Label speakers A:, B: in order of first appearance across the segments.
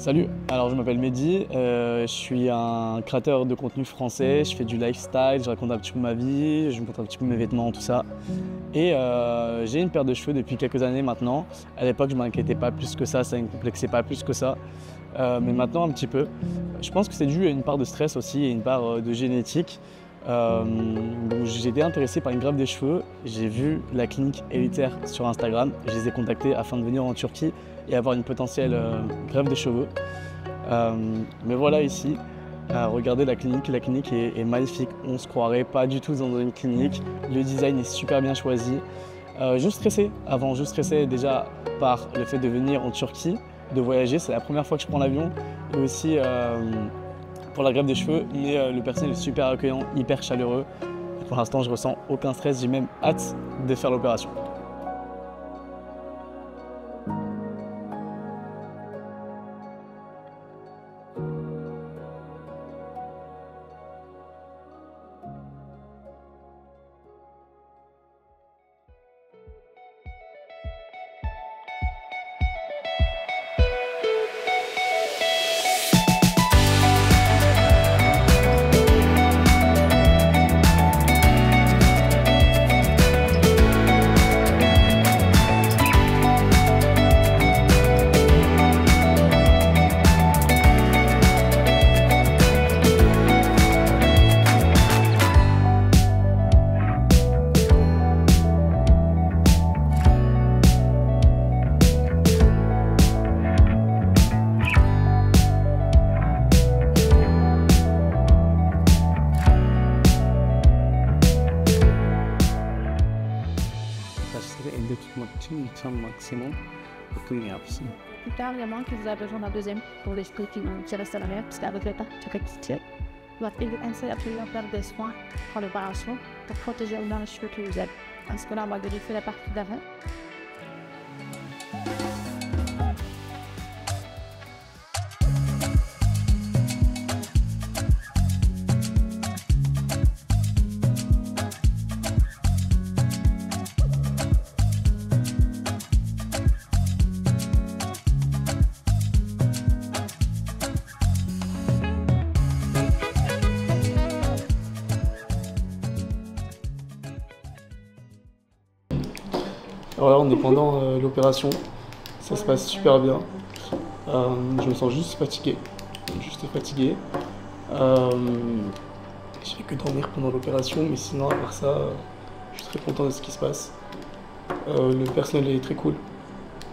A: Salut, alors je m'appelle Mehdi, je suis un créateur de contenu français, je fais du lifestyle, je raconte un petit peu ma vie, je montre un petit peu mes vêtements, tout ça. Et j'ai une paire de cheveux depuis quelques années maintenant. À l'époque, je ne m'inquiétais pas plus que ça ne me complexait pas plus que ça. Mais maintenant, un petit peu. Je pense que c'est dû à une part de stress aussi et une part de génétique. J'ai été intéressé par une greffe des cheveux. J'ai vu la clinique élitaire sur Instagram. Je les ai contactés afin de venir en Turquie et avoir une potentielle greffe des cheveux. Me voilà ici. Regardez la clinique est magnifique. On se croirait pas du tout dans une clinique. Le design est super bien choisi. Juste stressé déjà par le fait de venir en Turquie, de voyager. C'est la première fois que je prends l'avion. Et aussi pour la greffe des cheveux, mais le personnel est super accueillant, hyper chaleureux. Et pour l'instant, je ressens aucun stress, j'ai même hâte de faire l'opération.
B: Elde tutmak için lütfen maksimum bakım yapsın.
C: Plus tard, vraiment, que vous avez besoin d'un deuxième pour l'esprit qui nous reste à l'arrière, parce qu'avec le temps, tu rectifies. Votre essaie absolument de faire des soins pour l'opération pour protéger au moins les cheveux que vous avez. Parce que là, on va vérifier la partie d'avant.
A: Alors là, on est pendant l'opération, ça se passe super bien. Je me sens juste fatigué. J'ai fait que dormir pendant l'opération, mais sinon, à part ça, je suis très content de ce qui se passe. Le personnel est très cool,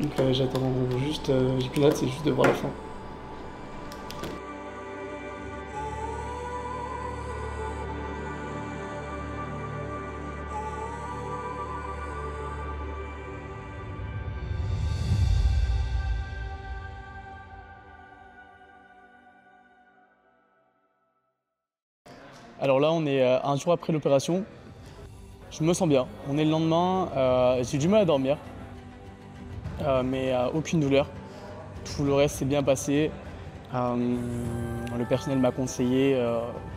A: donc j'attends juste, j'ai plus hâte, c'est juste de voir la fin. Alors là, on est un jour après l'opération. Je me sens bien. On est le lendemain. J'ai du mal à dormir, mais aucune douleur. Tout le reste s'est bien passé. Le personnel m'a conseillé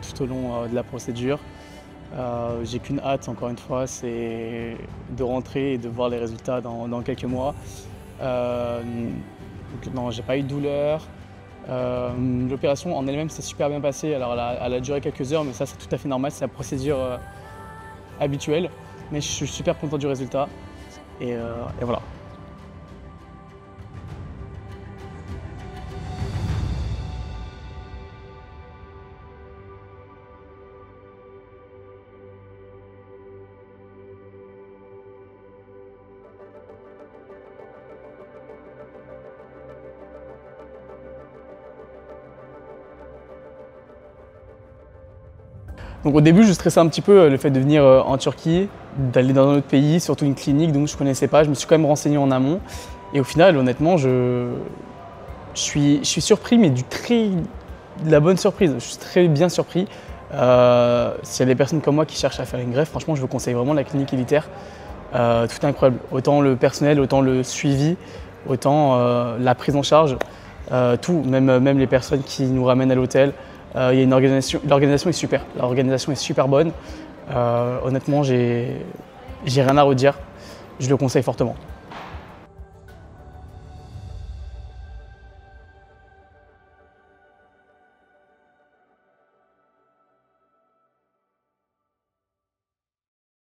A: tout au long de la procédure. J'ai qu'une hâte, encore une fois, c'est de rentrer et de voir les résultats dans quelques mois. Donc, non, j'ai pas eu de douleur. L'opération en elle-même s'est super bien passée. Alors elle a duré quelques heures, mais ça c'est tout à fait normal, c'est la procédure habituelle. Mais je suis super content du résultat et voilà. Donc au début, je stressais un petit peu le fait de venir en Turquie, d'aller dans un autre pays, surtout une clinique donc je ne connaissais pas. Je me suis quand même renseigné en amont. Et au final, honnêtement, je suis surpris, mais de la bonne surprise. Je suis très bien surpris. S'il y a des personnes comme moi qui cherchent à faire une greffe, franchement, je vous conseille vraiment la clinique élitaire. Tout est incroyable. Autant le personnel, autant le suivi, autant la prise en charge, tout, même les personnes qui nous ramènent à l'hôtel. Il y a une organisation, l'organisation est super, l'organisation est super bonne. Honnêtement, j'ai rien à redire, je le conseille fortement.